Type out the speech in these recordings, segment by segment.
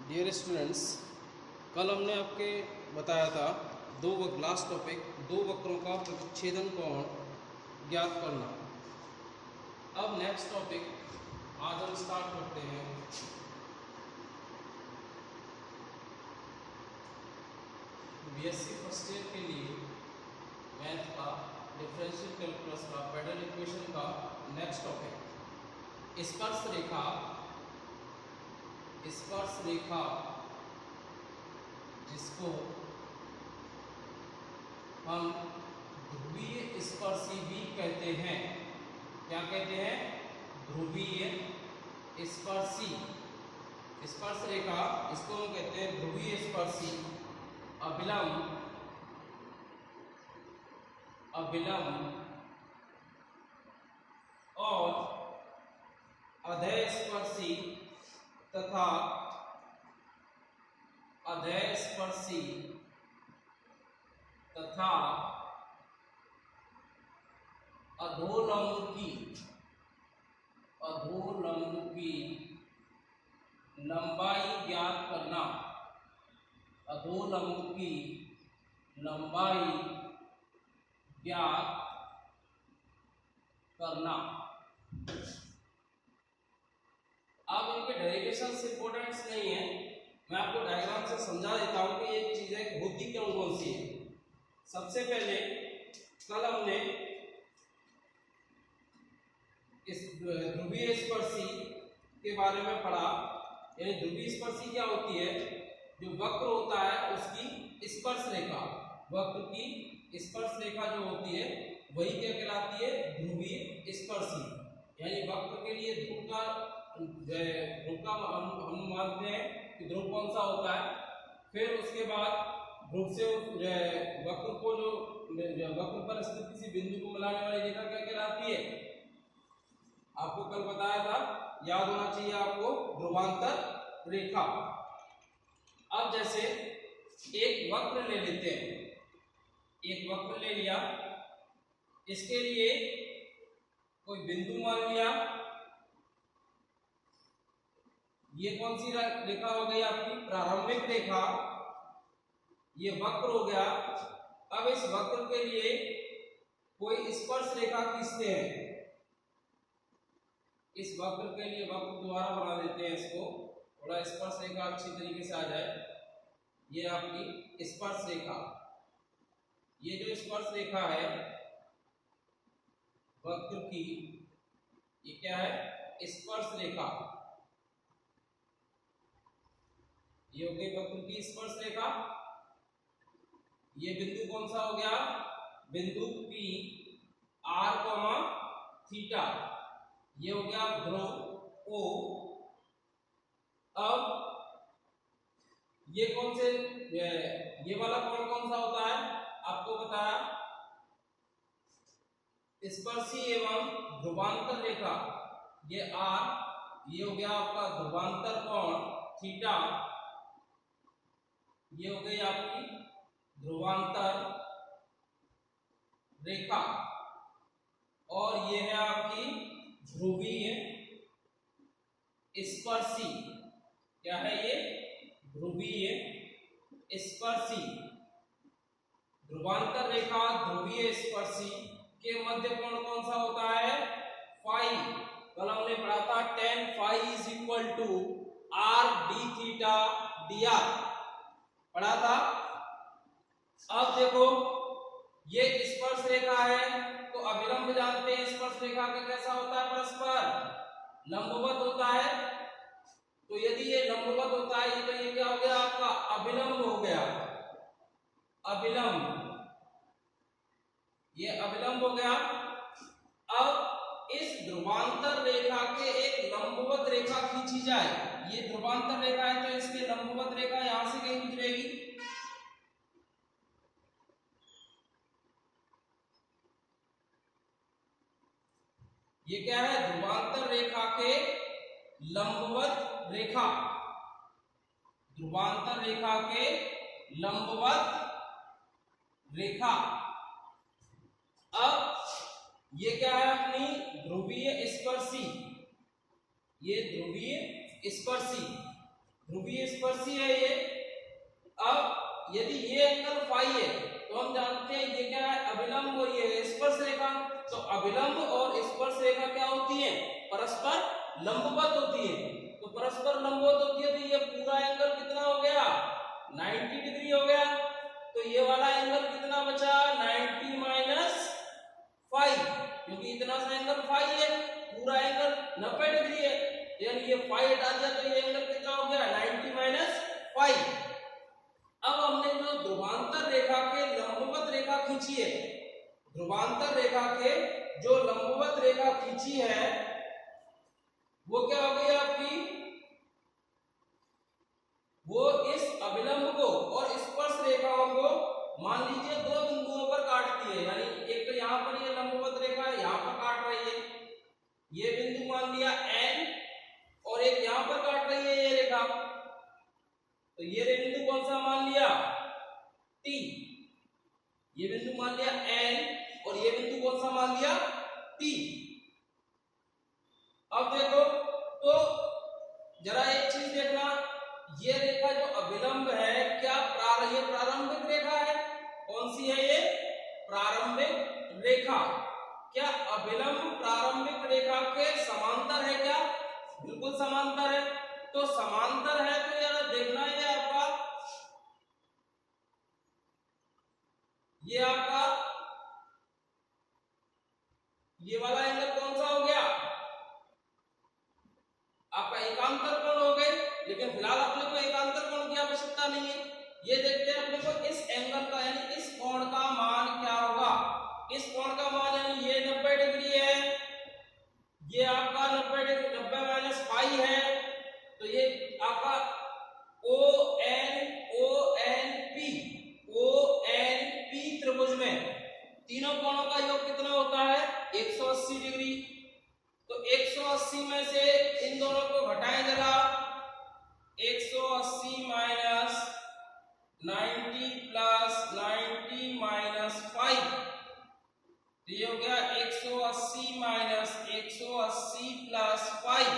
Dear students, कल हमने आपके बताया था लास्ट टॉपिक दो वक्रों का प्रतिच्छेदन कोण ज्ञात करना। अब नेक्स्ट टॉपिक आज हम स्टार्ट करते हैं। बीएससी फर्स्ट ईयर के लिए मैथ का डिफरेंशियल कैलकुलस का पैडल इक्वेशन का नेक्स्ट टॉपिक स्पर्श रेखा जिसको हम ध्रुवीय स्पर्शी भी कहते हैं। क्या कहते हैं? ध्रुवीय स्पर्शी। स्पर्श रेखा इसको हम कहते हैं ध्रुवीय स्पर्शी। अभिलंब और अधस्पर्शी तथा अधोलंब की लंबाई ज्ञात करना। अधोलंब की लंबाई ज्ञात करना। अब इनके डेरिवेशंस इंपॉर्टेंट नहीं है, मैं आपको डायग्राम से समझा देता हूं कि ये चीजें होती क्यों कौन सी है। सबसे पहले कल हमने इस ध्रुवीय स्पर्शी के बारे में पढ़ा। यानी ध्रुवीय स्पर्शी क्या होती है? जो वक्र होता है उसकी स्पर्श रेखा, वक्र की स्पर्श रेखा जो होती है वही क्या कहलाती है? ध्रुवीय स्पर्शी। यानी वक्र के लिए ध्रुव का हम मानते हैं कि ध्रुव कौन सा होता है। फिर उसके बाद ध्रुव से वक्र को जो वक्र पर स्थित किसी बिंदु को मिलाने वाली रेखा क्या कहलाती है? आपको कल बताया था, याद होना चाहिए आपको, ध्रुवांतर रेखा। अब जैसे एक वक्र ले लेते हैं, एक वक्र ले लिया, इसके लिए कोई बिंदु मान लिया। ये कौन सी रेखा हो गई? आपकी प्रारंभिक रेखा। ये वक्र हो गया। अब इस वक्र के लिए कोई स्पर्श रेखा खींचते हैं। इस वक्र के लिए वक्र दोबारा बना देते हैं, इसको थोड़ा स्पर्श रेखा अच्छी तरीके से आ जाए। ये आपकी स्पर्श रेखा। ये जो स्पर्श रेखा है वक्र की, ये क्या है? स्पर्श रेखा। ये हो गई वक्र की स्पर्श रेखा। ये बिंदु कौन सा हो गया? बिंदु P r, थीटा। ये हो गया ध्रुव O। अब ये कौन से ये वाला कोण कौन सा होता है? आपको बताया, स्पर्शी एवं ध्रुवांतर रेखा। ये R, ये हो गया आपका ध्रुवांतर कोण थीटा। ये हो गई आपकी ध्रुवांतर रेखा। और ये है आपकी ध्रुवीय स्पर्शी। क्या है ये? ध्रुवीय स्पर्शी। ध्रुवांतर रेखा ध्रुवीय स्पर्शी के मध्य कोण कौन सा होता है? फाई। कल हमने पढ़ा था tan phi is equal to r d theta dr, पढ़ा था। अब देखो, ये स्पर्श रेखा है तो अभिलंब जानते हैं स्पर्श रेखा का कैसा होता है? परस्पर लंबवत होता है। तो यदि ये लंबवत होता है तो ये क्या हो गया? आपका अभिलंब हो गया। अभिलंब, ये अभिलंब हो गया। अब इस ध्रुवांतर रेखा के एक लंबवत रेखा खींची जाए। ये ध्रुवांतर रेखा है तो इसके लंबवत रेखा यहां से कहीं गुजरेगी। ये क्या है? ध्रुवांतर रेखा के लंबवत रेखा। ध्रुवांतर रेखा के लंबवत रेखा। अब ये क्या है? अपनी ध्रुवीय स्पर्शी। ये ध्रुवीय स्पर्शी। ध्रुवीय स्पर्शी है ये। अब यदि ये एंगल फाई है तो हम जानते हैं ये क्या है, अभिलंब और ये स्पर्श रेखा। तो अभिलंब और स्पर्श रेखा क्या होती है, परस्पर लंबवत होती है। तो परस्पर लंबवत होती है तो ये पूरा एंगल कितना हो गया, 90 डिग्री हो गया। तो ये वाला एंगल कितना बचा, 90 माइनस 5, क्योंकि इतना सा एंगल फाई है, पूरा एंगल 90 डिग्री है, यानी ये फाई हटा दिया तो ये एंगल कितना हो गया, 90 माइनस 5। अब हमने जो ध्रुवांतर रेखा के लंबवत रेखा खींची है, ध्रुवांतर रेखा के जो लंबवत रेखा खींची है वो क्या हो गई आपकी, वो इस अभिलंब को और स्पर्श रेखाओं को मान लीजिए दो बिंदुओं पर काटती है। यानी एक तो यहाँ पर ये लंबवत रेखा है, यहाँ पर काट रही है, ये बिंदु मान लिया N, और एक यहाँ पर काट रही है ये रेखा, तो ये बिंदु कौन सा मान लिया, T। ये बिंदु मान लिया N और ये बिंदु कौन सा मान लिया, T। अब देखो तो जरा एक चीज देखना, ये रेखा जो अभिलंब है क्या ये प्रारंभिक रेखा है, कौन सी है ये, प्रारंभिक रेखा। क्या अभिलंब प्रारंभिक रेखा के समांतर है क्या, बिल्कुल समांतर है। तो समांतर है तो यार देखना ये आपका ये वाला एंगल कौन सा हो गया, आपका एकांतर कोण हो गए। लेकिन फिलहाल अपने को एकांतर कोण की आवश्यकता नहीं है, ये देखते हैं अपने को इस एंगल का यानी इस कोण का मान क्या होगा। इस कोण का मान यानी ये 90 डिग्री है, ये आपका 90 डिग्री 90 माइनस 5 है, तो ये आपका ONP त्रिभुज में तीनों कोणों का योग कितना होता है, 180 डिग्री। तो 180 में से इन दोनों को घटाएं जरा, 180 माइनस 90 प्लस 90 माइनस 5, तो ये हो गया 180 माइनस 180 प्लस 5,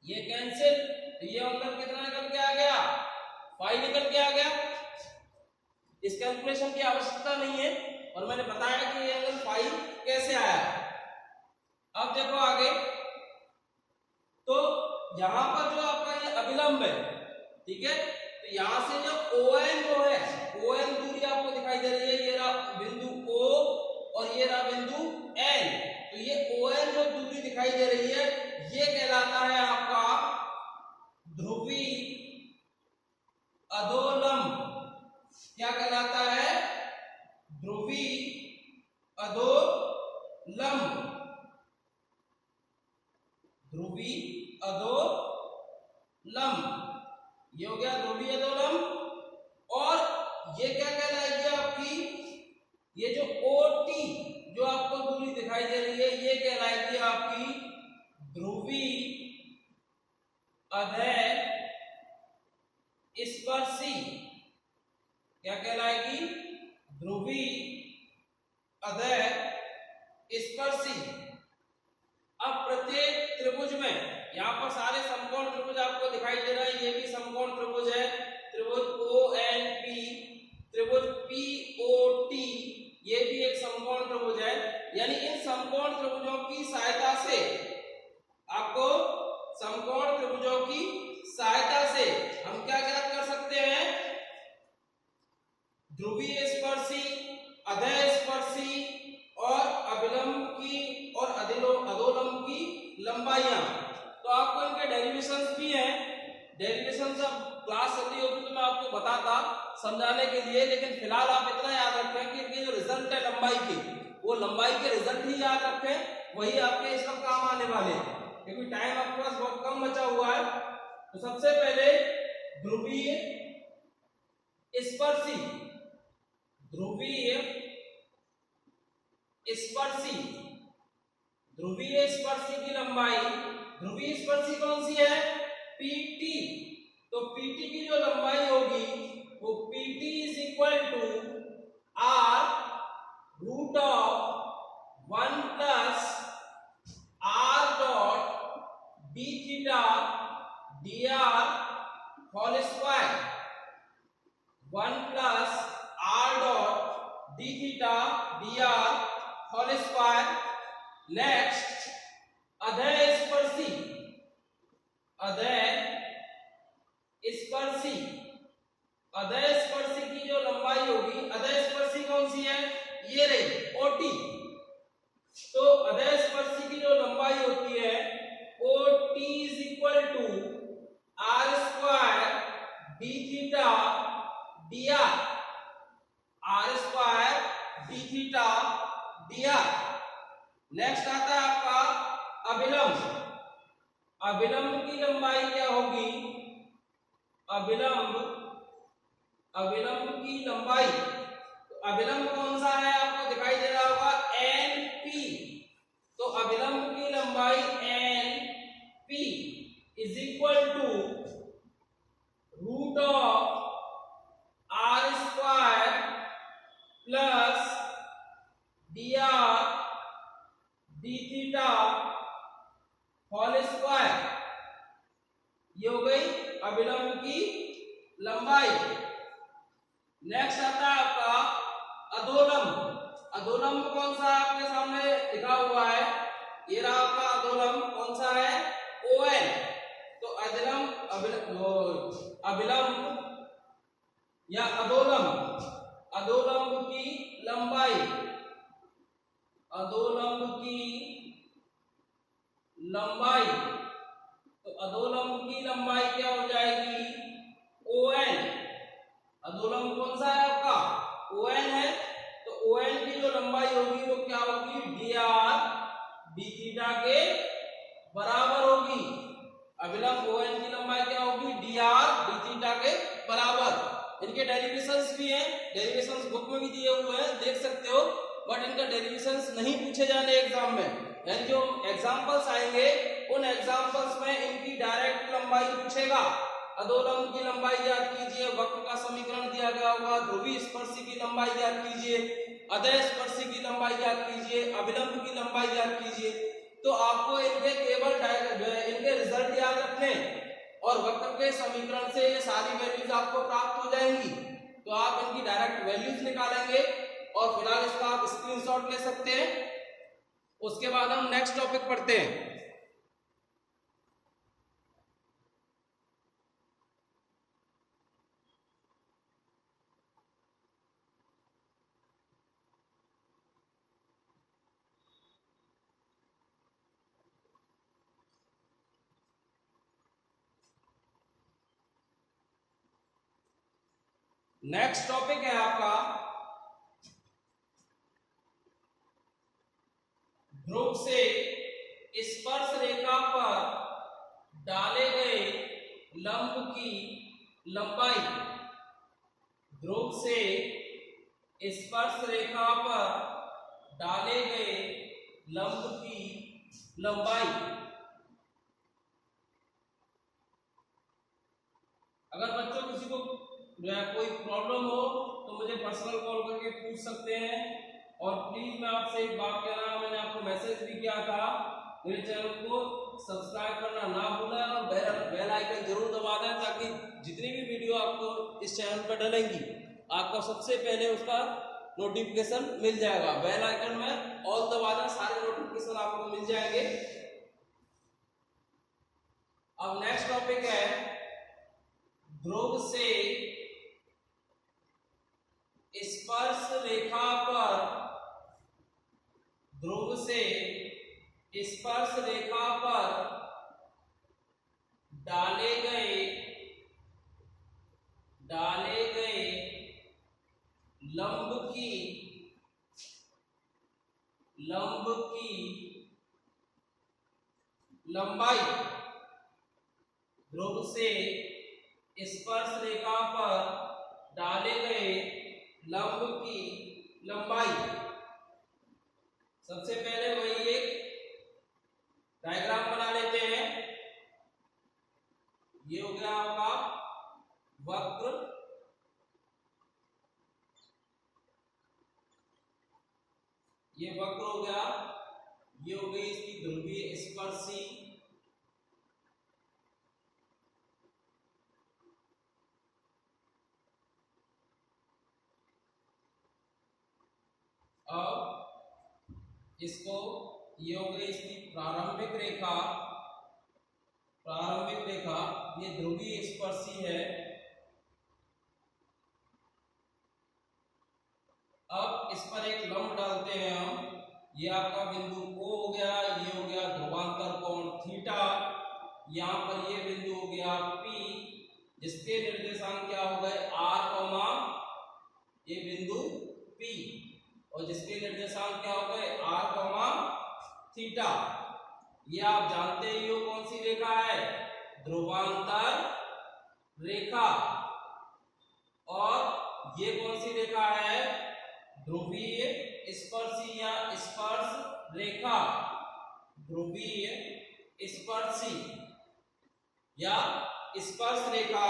ये कैंसिल, तो ये अंतर कितना निकल के आ गया, 5 निकल के आ गया। इस कैलकुलेशन की आवश्यकता नहीं है और मैंने बताया कि ये एंगल 5 कैसे आया। अब देखो आगे, तो यहां पर जो आपका ये अभिलंब है, ठीक है, तो यहां से जो ON जो है, ON दूरी आपको दिखाई दे रही है, ये रहा बिंदु O और ये रहा बिंदु N। तो ये ON जो दूरी दिखाई दे रही है ये कहलाता है आपका ध्रुवी अधोलंब। क्या कहलाता है, ध्रुवी अधोलंब, ध्रुवी अधोलंब, ये हो गया ध्रुवी अधोलंब। और ये क्या कहलाएगी आपकी, ये जो OT जो आपको दूरी दिखाई दे रही है ये कहलाएगी आपकी ध्रुवी अधः स्पर्शी। क्या कहलाएगी, ध्रुवी अधः स्पर्शी। अब प्रत्येक त्रिभुज में यहाँ पर सारे समकोण त्रिभुज आपको दिखाई दे रहा है, ये भी समकोण त्रिभुज है, त्रिभुज ONP, त्रिभुज POT, ये भी एक समकोण त्रिभुज है। यानी इन समकोण त्रिभुजों की सहायता से आपको समकोण त्रिभुजों की सहायता से हम क्या ज्ञात कर सकते हैं, ध्रुवीय स्पर्शी, अधः स्पर्शी और अभिलंब की और अधोलंब की लंबाइयां। तो आपको इनके डेरिवेशंस भी हैं, डेरिवेशन जब क्लास चलती होती तो मैं आपको बताता समझाने के लिए, लेकिन फिलहाल आप इतना याद रखें कि इनके जो रिजल्ट है लंबाई की, वो लंबाई के रिजल्ट ही याद रखें, वही आपके इस वक्त काम आने वाले हैं, क्योंकि टाइम आपके पास बहुत कम बचा हुआ है। तो सबसे पहले ध्रुवीय स्पर्शी, ध्रुवीय स्पर्शी, ध्रुवीय स्पर्शी की लंबाई, ध्रुवीय स्पर्शी कौन सी है, PT। तो PT की जो लंबाई होगी वो PT is equal to R root of 1 plus R dot d theta dr whole square. Next अधः स्पर्शी, अधः स्पर्शी, अधः स्पर्शी की जो लंबाई होगी, अधः स्पर्शी कौन सी है, ये रही ओटी। तो अधः स्पर्शी की जो लंबाई होती है OT is equal to R square D theta D R, R square D theta D R. Next आता है आपका अभिलंब। अभिलंब की लंबाई क्या होगी, अभिलंब, अभिलंब की लंबाई, तो अभिलंब कौन सा है आपको दिखाई दे रहा होगा, एन पी। तो अभिलंब की लंबाई N P is equal to root of R square plus D R D theta whole square. ये हो गई अभिलंब की लंबाई। नेक्स्ट आता है आपका अधोलंब। अधोलंब कौन सा है आपके सामने लिखा हुआ है, ये रहा आपका अधोलंब, कौन सा है, ON। तो अभिलंब या अधोलंब, अधोलंब की लंबाई, अधोलंब की लंबाई, तो अधोलंब की लंबाई क्या हो जाएगी, ON। अधोलंब कौन सा है आपका, ON है। तो ON की जो लंबाई होगी वो क्या होगी, dr d थीटा के बराबर होगी। अभिलंब ON की लंबाई क्या होगी, dr d थीटा के बराबर। इनके डेरिवेशंस भी हैं, डेरिवेशंस बुक में भी दिए हुए हैं, देख सकते हो, बट इनका डेरिवेशंस नहीं पूछे जाने एग्जाम में। यानी जो एग्जांपल्स आएंगे उन एग्जांपल्स में इनकी डायरेक्ट लंबाई पूछेगा। अधोलंब की लंबाई ज्ञात कीजिए, वक्र का समीकरण दिया गया होगा, ध्रुवीय स्पर्शी की लंबाई ज्ञात कीजिए, अधः स्पर्शी की लंबाई ज्ञात कीजिए, अभिलंब की लंबाई ज्ञात कीजिए। तो आपको इनके केवल इनके रिजल्ट याद रखने और वक्र के समीकरण से ये सारी वैल्यूज आपको प्राप्त हो जाएंगी। तो आप इनकी डायरेक्ट वैल्यूज निकालेंगे और फिलहाल इसका आप स्क्रीनशॉट ले सकते हैं। उसके बाद हम नेक्स्ट टॉपिक पढ़ते हैं। नेक्स्ट टॉपिक है आपका ध्रुव से स्पर्श रेखा पर डाले गए लंब की लंबाई। ध्रुव से स्पर्श रेखा पर डाले गए लंब की लंबाई। अगर बच्चों किसी को कोई प्रॉब्लम हो तो मुझे पर्सनल कॉल करके पूछ सकते हैं। और प्लीज मैं आपसे एक बात कह रहा हूं, मैंने आपको मैसेज भी किया था, मेरे चैनल को सब्सक्राइब करना ना भूलें और बेल आइकन जरूर दबा दें, ताकि जितनी भी वीडियो आपको इस चैनल पर डलेंगी आपको सबसे पहले उसका नोटिफिकेशन मिल जाएगा। बेल आइकन में ऑल दबा दें, सारे नोटिफिकेशन आपको मिल जाएंगे। अब नेक्स्ट टॉपिक है ध्रुव से स्पर्श रेखा पर, ध्रुव से स्पर्श रेखा पर डाले गए लंब की लंबाई। ध्रुव से स्पर्श रेखा पर डाले गए लंब की लंबाई। सबसे पहले वही एक डायग्राम बना लेते हैं। ये हो गया आपका वक्र, ये वक्र हो गया, ये हो गई इसकी ध्रुवीय स्पर्शी, अब इसको ये हो गई इसकी प्रारंभिक रेखा। प्रारंभिक रेखा ये ध्रुवीय स्पर्शी है। अब इस पर एक लंब डालते हैं हम। ये आपका बिंदु O हो गया, ये हो गया ध्रुवांतर कोण थीटा। यहाँ पर ये बिंदु हो गया P, जिसके निर्देशांक क्या हो गए R, ये बिंदु P, और जिसके निर्देशांक क्या हो गए R, थीटा। ये आप जानते ही हो कौन सी रेखा है, ध्रुवांतर रेखा। और ये कौन सी रेखा है, ध्रुवीय स्पर्शी या स्पर्श रेखा। ध्रुवीय स्पर्शी या स्पर्श रेखा।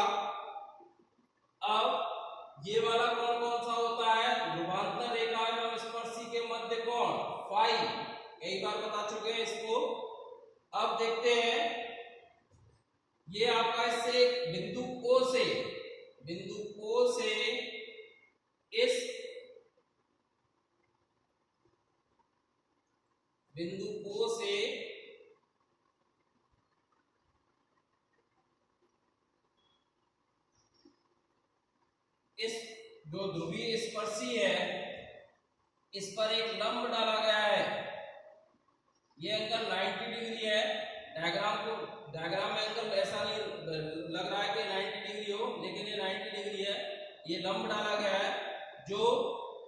अब ये वाला कोण कौन सा होता है, ध्रुवांतर रेखा एवं स्पर्शी के मध्य कोण फाई। कई बार बता चुके हैं इसको। अब देखते हैं, ये आपका इससे बिंदु O से इस बिंदु O से इस जो ध्रुवीय स्पर्शी है इस पर एक लंब डाला गया है। ये एंगल 90 डिग्री है। डायग्राम में एंगल ऐसा नहीं लग रहा है कि 90 डिग्री हो, लेकिन ये 90 डिग्री है। ये लंब डाला गया है जो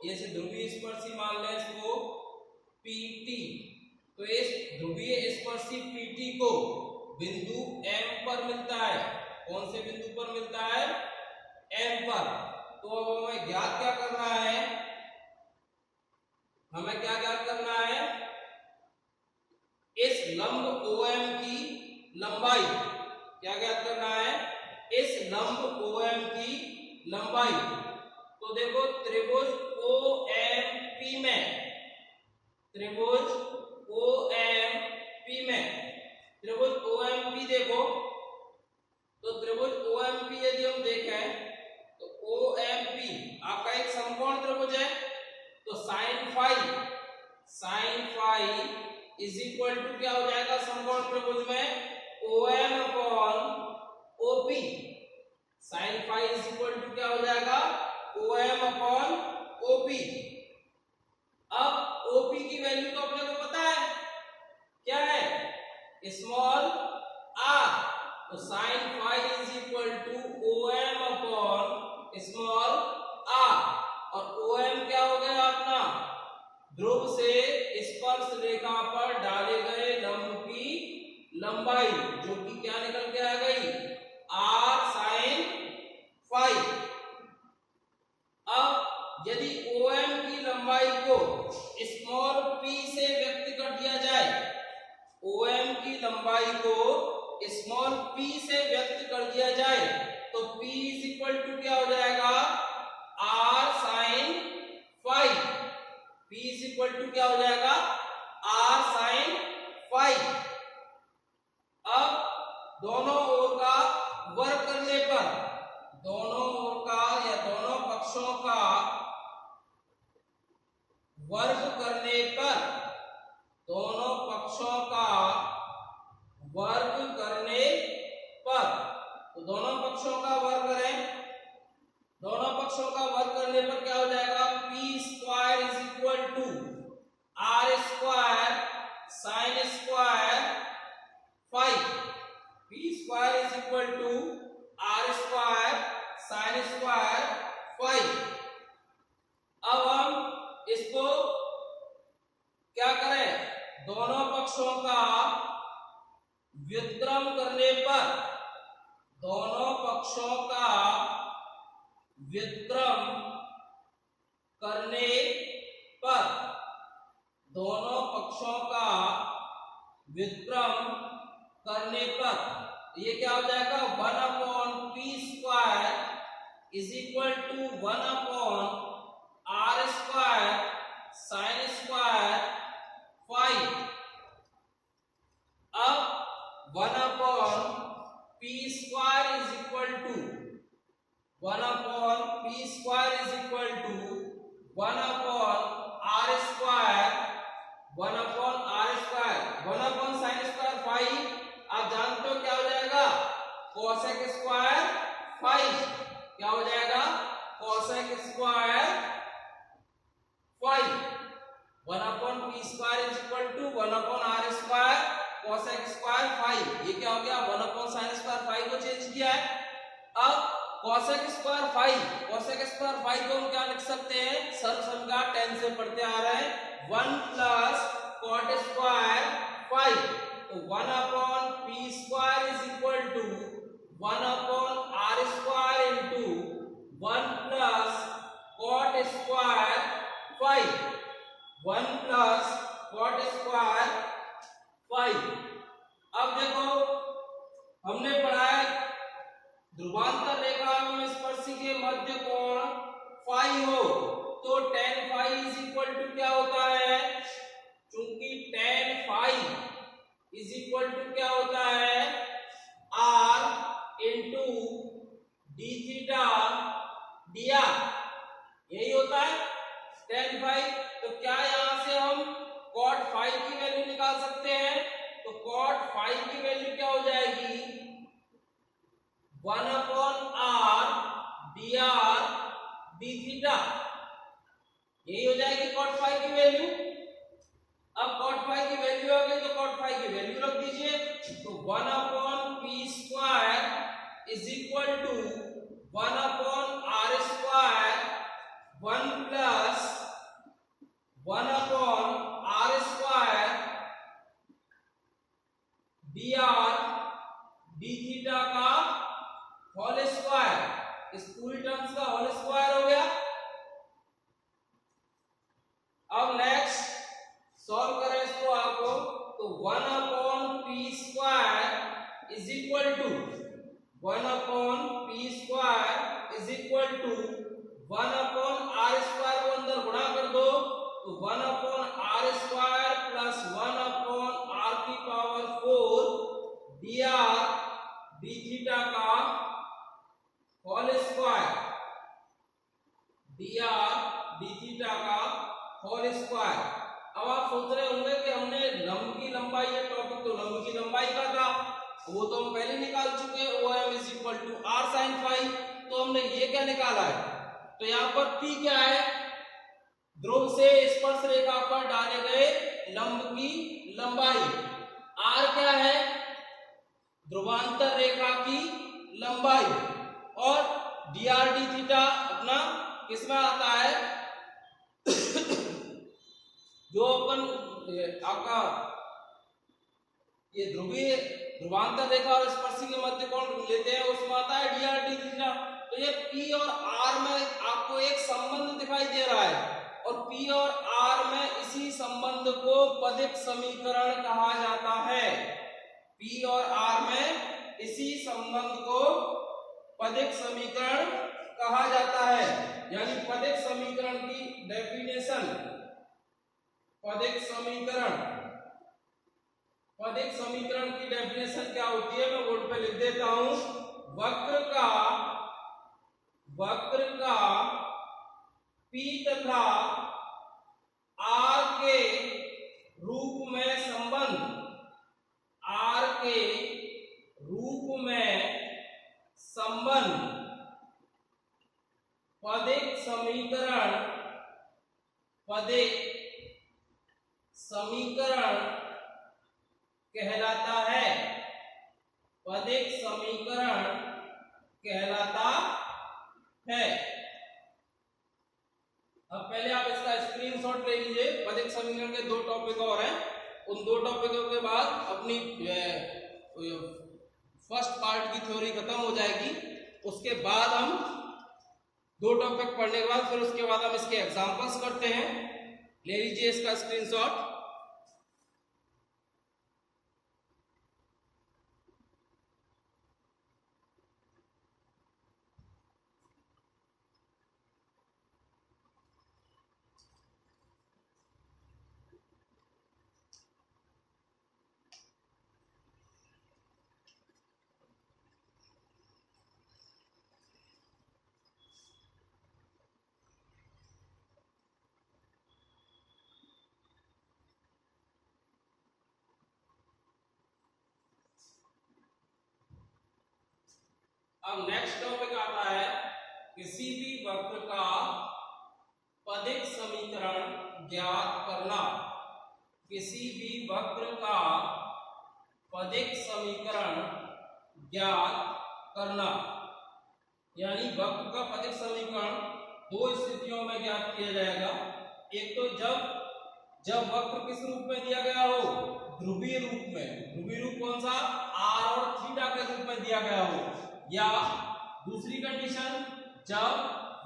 ये से ध्रुवीय स्पर्शी मान लें इसको PT। तो इस ध्रुवीय स्पर्शी PT को बिंदु M पर मिलता है। कौन से बिंदु पर मिलता है, M पर। तो अब हमें ज्ञात क्या करना है, हमें क्या ज्ञात करना है, इस लंब OM की लंबाई। क्या ज्ञात करना है, इस लंब OM की लंबाई। तो देखो त्रिभुज OMP में, त्रिभुज OMP में, त्रिभुज OMP देखो, तो त्रिभुज OMP यदि हम देखें तो OMP आपका एक समकोण त्रिभुज है। तो sine phi is equal to क्या हो जाएगा समकोण त्रिभुज में, OM upon OP। Sine phi is equal to क्या हो जाएगा, OM अपॉन OP। अब OP की वैल्यू तो अपने को पता है, क्या है, स्मॉल r। तो sine phi is equal to OM upon small r। और OM क्या हो गया अपना, ध्रुव से स्पर्श रेखा पर डाले गए लंब की लंबाई, जो कि क्या निकल के आ गई, r साइन फाई। अब यदि OM की लंबाई को स्मॉल p से व्यक्त कर दिया जाए, OM की लंबाई को स्मॉल p से व्यक्त कर दिया जाए, तो p इज इक्वल टू क्या हो जाएगा, r sine phi. p is equal to क्या हो जाएगा, r साइन फाई। अब दोनों ओर का वर्ग करने पर, दोनों ओर का या दोनों पक्षों का वर्ग करने पर, दोनों पक्षों का वर्ग करने पर, तो दोनों पक्षों का वर्ग करें, दोनों पक्षों का वर्ग करने पर क्या हो जाएगा, p square is equal to r square sine square phi. p square is equal to r square sine square phi. अब हम इसको क्या करें, दोनों पक्षों का व्युत्क्रम करने पर, दोनों पक्षों का व्युत्क्रम करने पर, दोनों पक्षों का व्युत्क्रम करने पर ये क्या हो जाएगा, 1 upon p square is equal to 1 upon r square sine square phi. अब 1 upon p square is equal to 1 upon p square is equal to 1 upon r square one upon are square, one upon sine square five, आप जानते हो क्या हो जाएगा, cosec square five, क्या हो जाएगा, cosec square five, one upon P square is equal to one upon are square cosec square five, ये क्या हो गया, one upon sine square five को चेंज किया है। अब cosec square five, cosec square five को हम क्या लिख सकते हैं, सरसंज्ञा 10 से पढ़ते आ रहे हैं, one plus cot square five, तो one upon P square is equal to one upon are square into one plus cot square five, one plus cot square five. अब देखो हमने पढ़ा है ध्रुवांतर रेखा में स्पर्शी के मध्य कोण फाई हो तो tan phi is equal to क्या होता है, चूंकि tan phi is equal to क्या होता है, r into D theta D R, यही होता है tan फाई। तो क्या यहां से हम cot फाई की वैल्यू निकाल सकते हैं, तो cot फाई की वैल्यू क्या हो जाएगी, one upon r d R D theta, यही हो जाएगी कॉट फाई की वैल्यू। अब कॉट फाई की वैल्यू आ गई तो कॉट फाई की वैल्यू रख दीजिए, तो one upon P square is equal to one upon are square one plus one upon are square d R D theta का होल स्क्वायर, इस पूरी टर्म्स का होल स्क्वायर हो गया। अब नेक्स्ट सॉल्व करें इसको आपको, तो one upon P square is equal to one upon P square is equal to one upon are square को अंदर गुणा कर दो, तो one upon are square plus one upon r की power 4 d R D theta का whole square, d R D theta का whole square. अब आप सोच रहे होंगे कि हमने लंब की लंबाई, ये टॉपिक तो लंब की लंबाई का था, वो तो हम पहले निकाल चुके हैं, OM is equal to r sine phi, तो हमने ये क्या निकाला है, तो यहाँ पर P क्या है, ध्रुव से स्पर्श रेखा पर डाले गए लंब की लंबाई, R क्या है, ध्रुवांतर रेखा की लंबाई, और डी आर डी थीटा अपना किसमें आता है, जो अपन आपका ये ध्रुवीय ध्रुवांतर रेखा और स्पर्शी के मध्य कोण लेते हैं उसमें आता है डी आर डी थीटा। तो ये P और R में आपको एक संबंध दिखाई दे रहा है, और P और R में इसी संबंध को पदिक समीकरण कहा जाता है, P और R में इसी संबंध को पदिक समीकरण कहा जाता है। यानी पदिक समीकरण की डेफिनेशन, पदिक समीकरण की डेफिनेशन क्या होती है, मैं बोर्ड पे लिख देता हूं, वक्र का P तथा R के रूप में संबंध, R के रूप में संबंध पदिक समीकरण कहलाता है, पदिक समीकरण कहलाता है। अब पहले आप इसका स्क्रीनशॉट ले लीजिए, पदिक समीकरण के दो टॉपिक और हैं, उन दो टॉपिकों के बाद अपनी फर्स्ट पार्ट की थ्योरी खत्म हो जाएगी, उसके बाद हम दो टॉपिक पढ़ने के बाद फिर उसके बाद हम इसके एग्जांपल्स करते हैं। ले लीजिए इसका स्क्रीनशॉट। अब नेक्स्ट टॉपिक आता है किसी भी वक्र का पदिक समीकरण ज्ञात करना। किसी भी वक्र का पदिक समीकरण ज्ञात करना, यानी वक्र का पदिक समीकरण दो स्थितियों में ज्ञात किया जाएगा। एक तो जब वक्र किस रूप में दिया गया हो, ध्रुवीय रूप में। ध्रुवीय रूप कौन सा, r और थीटा के रूप में दिया गया हो। या दूसरी कंडीशन, जब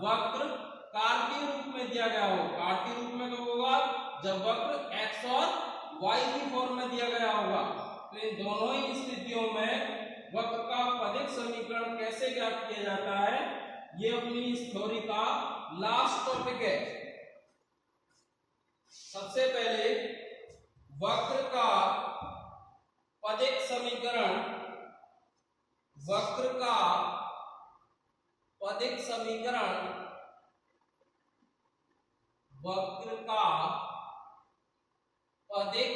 वक्र कार्तीय रूप में दिया गया हो। कार्तीय रूप में कब होगा, जब वक्र x और y की फॉर्म में दिया गया होगा। तो इन दोनों ही स्थितियों में वक्र का पदिक समीकरण कैसे ज्ञात किया जाता है, ये अपनी इस थ्योरी का लास्ट टॉपिक है। सबसे पहले वक्र का पदिक समीकरण, वक्र का पदिक समीकरण, वक्र का पदिक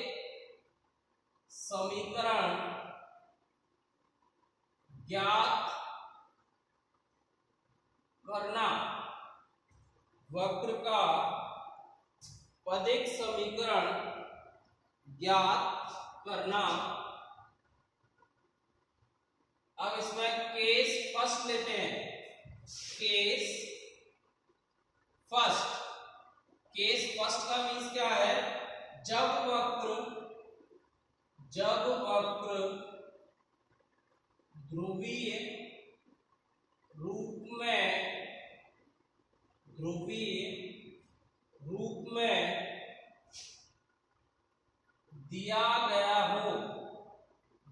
समीकरण ज्ञात करना। वक्र का पदिक समीकरण ज्ञात करना। अब इसमें केस फर्स्ट लेते हैं। केस फर्स्ट, केस फर्स्ट का मीन्स क्या है, जब वक्र ध्रुवीय रूप में दिया गया हो।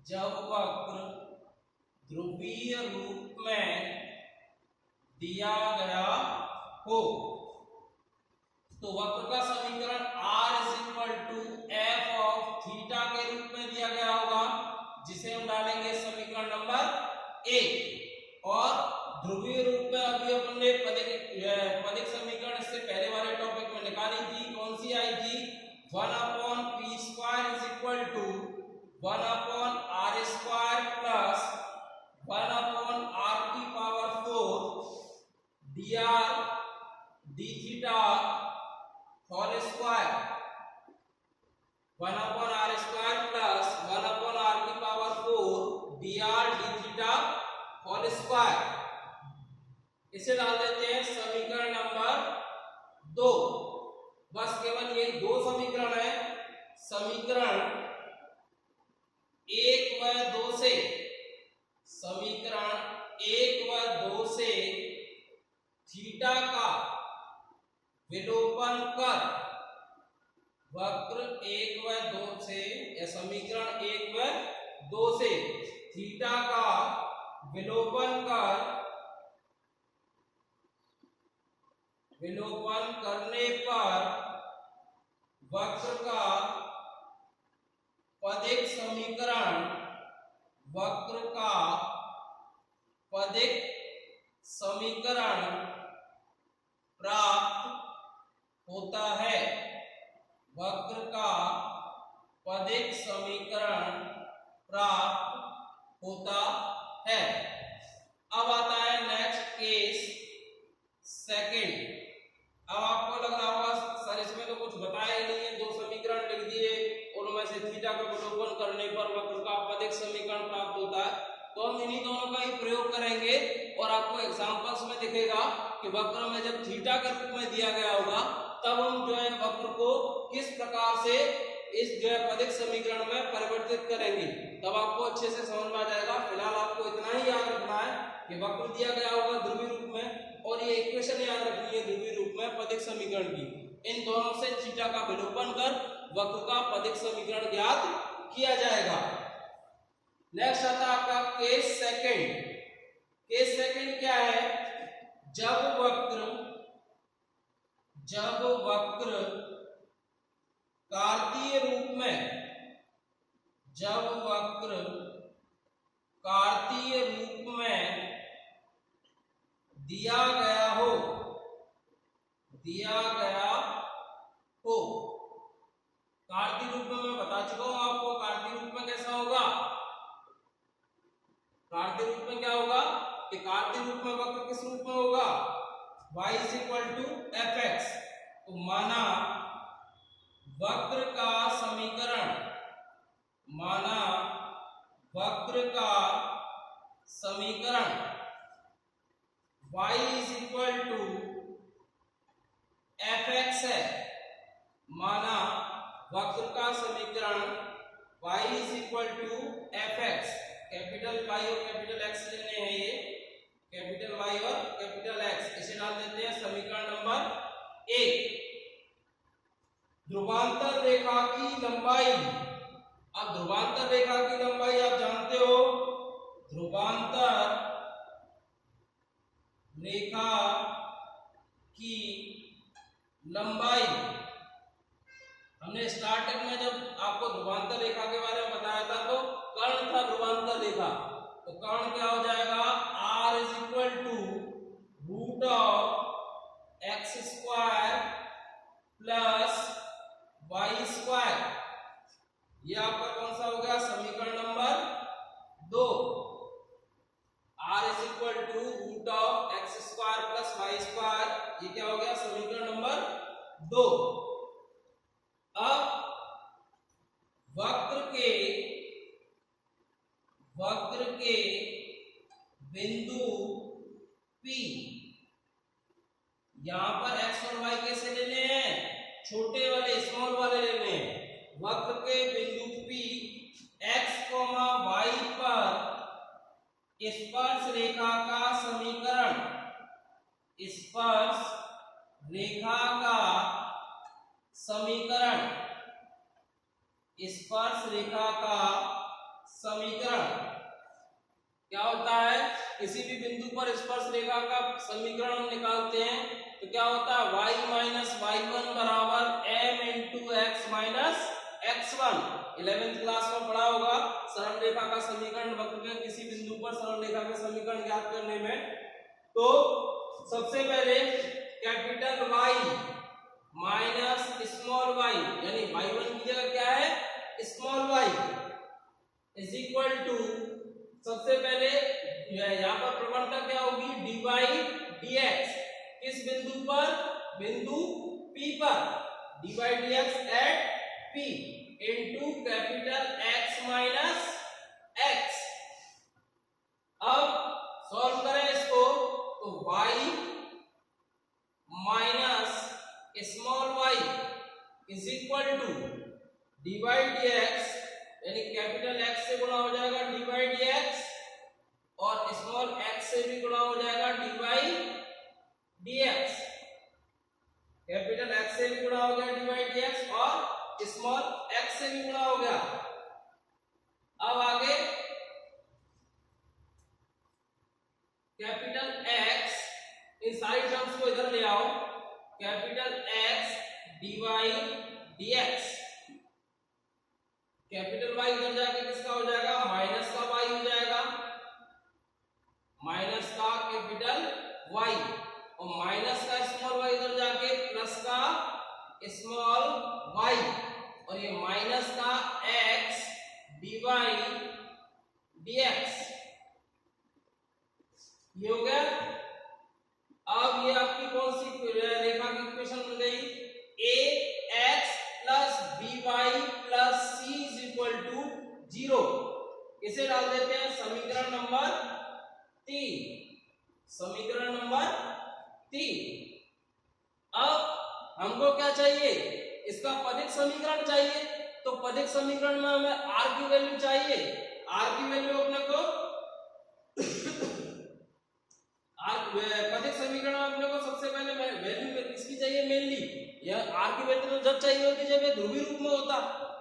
जब वक्र ध्रुवीय रूप में दिया गया हो तो वक्र का समीकरण r f ऑफ थीटा के रूप में दिया गया होगा, जिसे हम डालेंगे समीकरण नंबर 1। और ध्रुवीय रूप में अभी अपने पदिक समीकरण इससे पहले वाले टॉपिक में निकाली थी। कौन सी आई थी, 1/p² = 1/r² plus 1/r⁴ dr d theta whole square, 1/r² plus 1/r⁴ dr d theta whole square. इसे डाल देते हैं समीकरण नंबर 2। बस केवल यही दो समीकरण है। समीकरण 1 व 2 से, समीकरण 1 व 2 से थीटा का विलोपन कर, वक्र 1 व 2 से या समीकरण 1 व 2 से थीटा का विलोपन करने पर वक्र का पदिक समीकरण, वक्र का पदिक समीकरण प्राप्त होता है। वक्र का पदिक समीकरण प्राप्त होता है। अब आता है नेक्स्ट केस सेकंड। अब आपको लग रहा होगा सर इसमें तो कुछ बताया ही नहीं है, दो समीकरण लिख दिए, उनमें से थीटा का विलोपन करने पर वक्र का पदिक समीकरण प्राप्त होता है। तो हम इन्हीं दोनों का ही प्रयोग करेंगे और आपको एग्जांपल्स में दिखेगा कि वक्र में जब थीटा के रूप में दिया गया होगा तब हम जो है वक्र को किस प्रकार से इस जो है पदिक समीकरण में परिवर्तित करेंगे, तब आपको अच्छे से समझ में आ जाएगा। फिलहाल आपको इतना ही याद रखना है कि वक्र दिया गया होगा ध्रुवीय रूप में और ये इक्वेशन याद रखनी है ध्रुवीय रूप में पदिक समीकरण की। इन दोनों से थीटा का विलोपन कर वक्र का पदिक समीकरण ज्ञात किया जाएगा। नेक्स्ट आता है आपका केस सेकंड। केस सेकंड क्या है, जब वक्र कार्तीय रूप में, जब वक्र कार्तीय रूप में दिया गया हो, कार्तीय रूप में मैं बता चुका हूं आपको कार्तीय रूप में कैसा होगा। कार्तीय रूप में क्या होगा, कि कार्तीय रूप में वक्र किस रूप में होगा, y is equal to f x. तो माना वक्र का समीकरण, माना वक्र का समीकरण y is equal to f x है। माना वक्र का समीकरण y is equal to f x. Capital Y और कैपिटल X लेने हैं, ये कैपिटल Y और कैपिटल X, इसे डाल देते हैं समीकरण नंबर 1। ध्रुवांतर रेखा की लंबाई, अब ध्रुवांतर रेखा की लंबाई आप जानते हो, ध्रुवांतर रेखा की लंबाई, हमने स्टार्टिंग में जब आपको ध्रुवांतर रेखा के बारे में बताया था तो कर्ण था ध्रुवांतर रेखा, तो कर्ण क्या हो जाएगा, r is equal to root of x square plus y square. ये आपका कौन सा हो गया, समीकरण number 2। r is equal to root of x square plus y square, ये क्या हो गया, समीकरण नंबर 2। अब वक्र के बिंदु P, यहां पर x और y कैसे लेने हैं, छोटे वाले स्मॉल वाले लेने हैं। वक्र के बिंदु P x, y पर स्पर्श रेखा का समीकरण, स्पर्श रेखा का समीकरण, स्पर्श रेखा का समीकरण क्या होता है, किसी भी बिंदु पर स्पर्श रेखा का समीकरण हम निकालते हैं तो क्या होता है, y माइनस y1 बराबर m into x minus x1। 11th class में पढ़ा होगा सरल रेखा का समीकरण, वक्र के किसी बिंदु पर सरल रेखा का समीकरण ज्ञात करने में। तो सबसे पहले capital Y minus small y, यानी y1 की जगह क्या है, small y, is equal to, सबसे पहले यहाँ पर प्रवणता क्या होगी, dy dx, किस बिंदु पर, बिंदु P पर, dy dx at P into capital X minus x। अब सॉल्व करें इसको, तो y minus small y is equal to dy dx, यानी कैपिटल X से गुणा हो जाएगा dy dx और स्मॉल x से भी गुणा हो जाएगा dy dx। कैपिटल X से भी गुणा हो गया dy dx और स्मॉल x से भी गुणा हो गया। अब आगे कैपिटल X, इन सारी टर्म्स को इधर ले आओ, capital X dy dx, capital Y इधर जाके किसका हो जाएगा, माइनस का Y हो जाएगा, माइनस का कैपिटल Y, और माइनस का स्मॉल y इधर जाके प्लस का स्मॉल y, और ये माइनस का x dy dx, ये हो गया। अब ये आपकी कौन सी रेखा की इक्वेशन बन गई, ax plus by plus c is equal to 0। इसे डाल देते हैं समीकरण नंबर 3, समीकरण नंबर 3। अब हमको क्या चाहिए, इसका पदिक समीकरण चाहिए, तो पदिक समीकरण में हमें r की वैल्यू चाहिए। r की वैल्यू अपने को पदिक समीकरण में अपने को सबसे पहले वैल्यू किसकी चाहिए, मेनली यह r की वैल्यू जब चाहिए होती जब ये ध्रुवीय रूप में होता,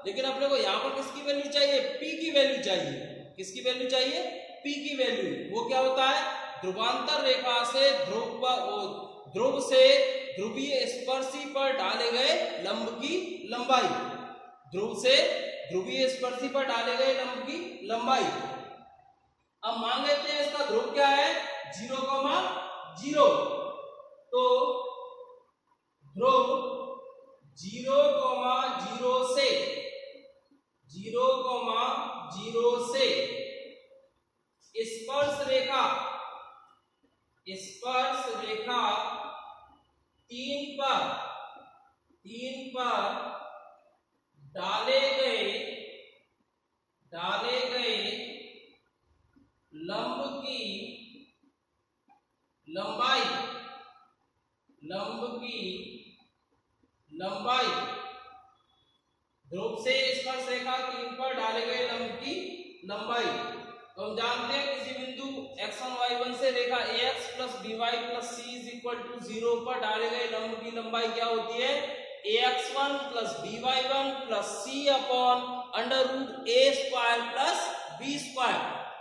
लेकिन अपने को यहाँ पर किसकी वैल्यू चाहिए, p की वैल्यू चाहिए। किसकी वैल्यू चाहिए, p की वैल्यू। वो क्या होता है, ध्रुवांतर रेखा से ध्रुव से ध्रुवीय स्पर्शी पर डाले गए लंब की लंबाई, ध्रुव से ध्रुवीय स्पर्शी पर डाले गए लंब की लंबाई। अब मान लेते हैं इसका ध्रुव क्या है, 0,0, तो ध्रुव 0,0 से 0,0 से स्पर्श रेखा स्पर्श रेखा तीन पर डाले गए लंब की लंबाई ध्रुव से स्पर्श रेखा तीन पर डाले गए लंब की लंबाई। तो हम जानते हैं किसी बिंदु x1 y1 से रेखा ax plus by plus c is equal to 0 पर डाले गए लंब की लंबाई क्या होती है? ax1 plus by1 plus c upon under root a square plus b square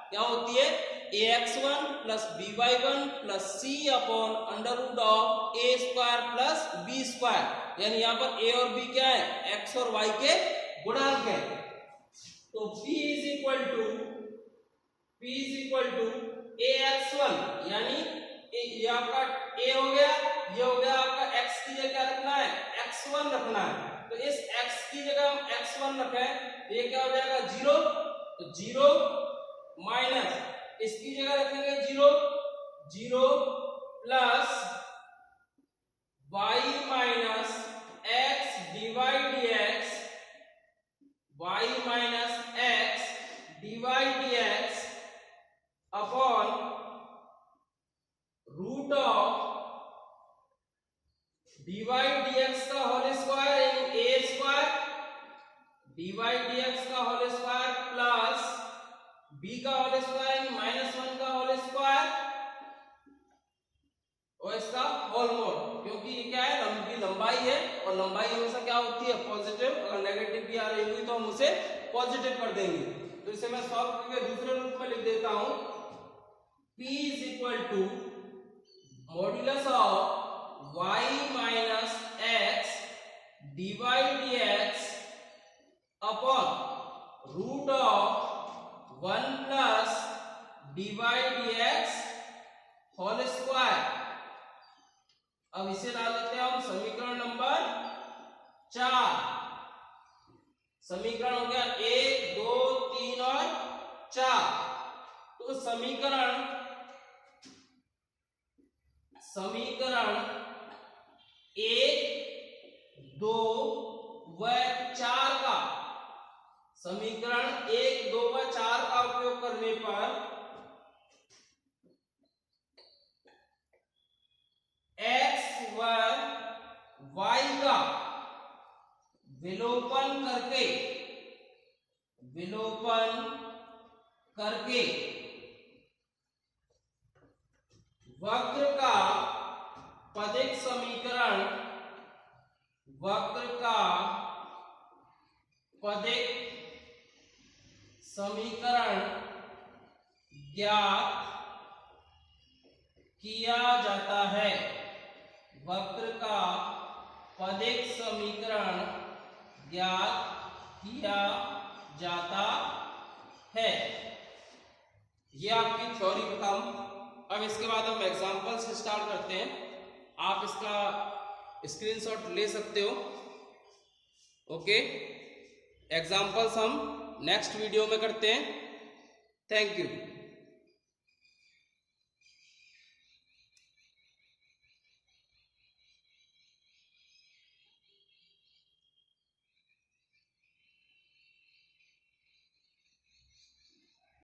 क्या होती है? ax1 plus by1 plus c upon under root of a square plus b square। यानी यहाँ पर a और b क्या है? x और y के गुणांक है। तो p is equal to ax1 यानी ये आपका a हो गया, ये हो गया आपका x की जगह क्या रखना है? x1 रखना है। तो इस x की जगह हम x1 रखें तो ये क्या हो जाएगा? 0। तो 0 माइनस इसकी जगह रखेंगे 0 plus y minus x dx upon root of dy dx का होल स्क्वायर यानी a स्क्वायर dy dx का होल स्क्वायर प्लस b का होल स्क्वायर यानी -1 का होल स्क्वायर और इसका होल मोड। क्योंकि ये क्या है? लंबी लंबाई है और लंबाई हमेशा क्या होती है? पॉजिटिव। अगर नेगेटिव भी आ रही हुई तो हम उसे पॉजिटिव कर देंगे। तो इसे मैं सॉल्व करके दूसरे रूप में लिख देता हूं। P is equal to modulus of y minus x dy dx upon root of 1 plus dy dx whole square। अब इसे डाल देते हैं हम समीकरण नंबर 4। समीकरण हो गया 1 2 3 और 4। तो समीकरण 1 2 व 4 का समीकरण 1 2 व 4 का उपयोग करने पर x व y का विलोपन करके वक्र का पदिक समीकरण ज्ञात किया जाता है। वक्र का पदिक समीकरण ज्ञात किया जाता है। ये आपकी थ्योरी खत्म। अब इसके बाद हम एग्जांपल से स्टार्ट करते हैं। आप इसका स्क्रीनशॉट ले सकते हो। ओके, एग्जांपल्स हम नेक्स्ट वीडियो में करते हैं। Thank you.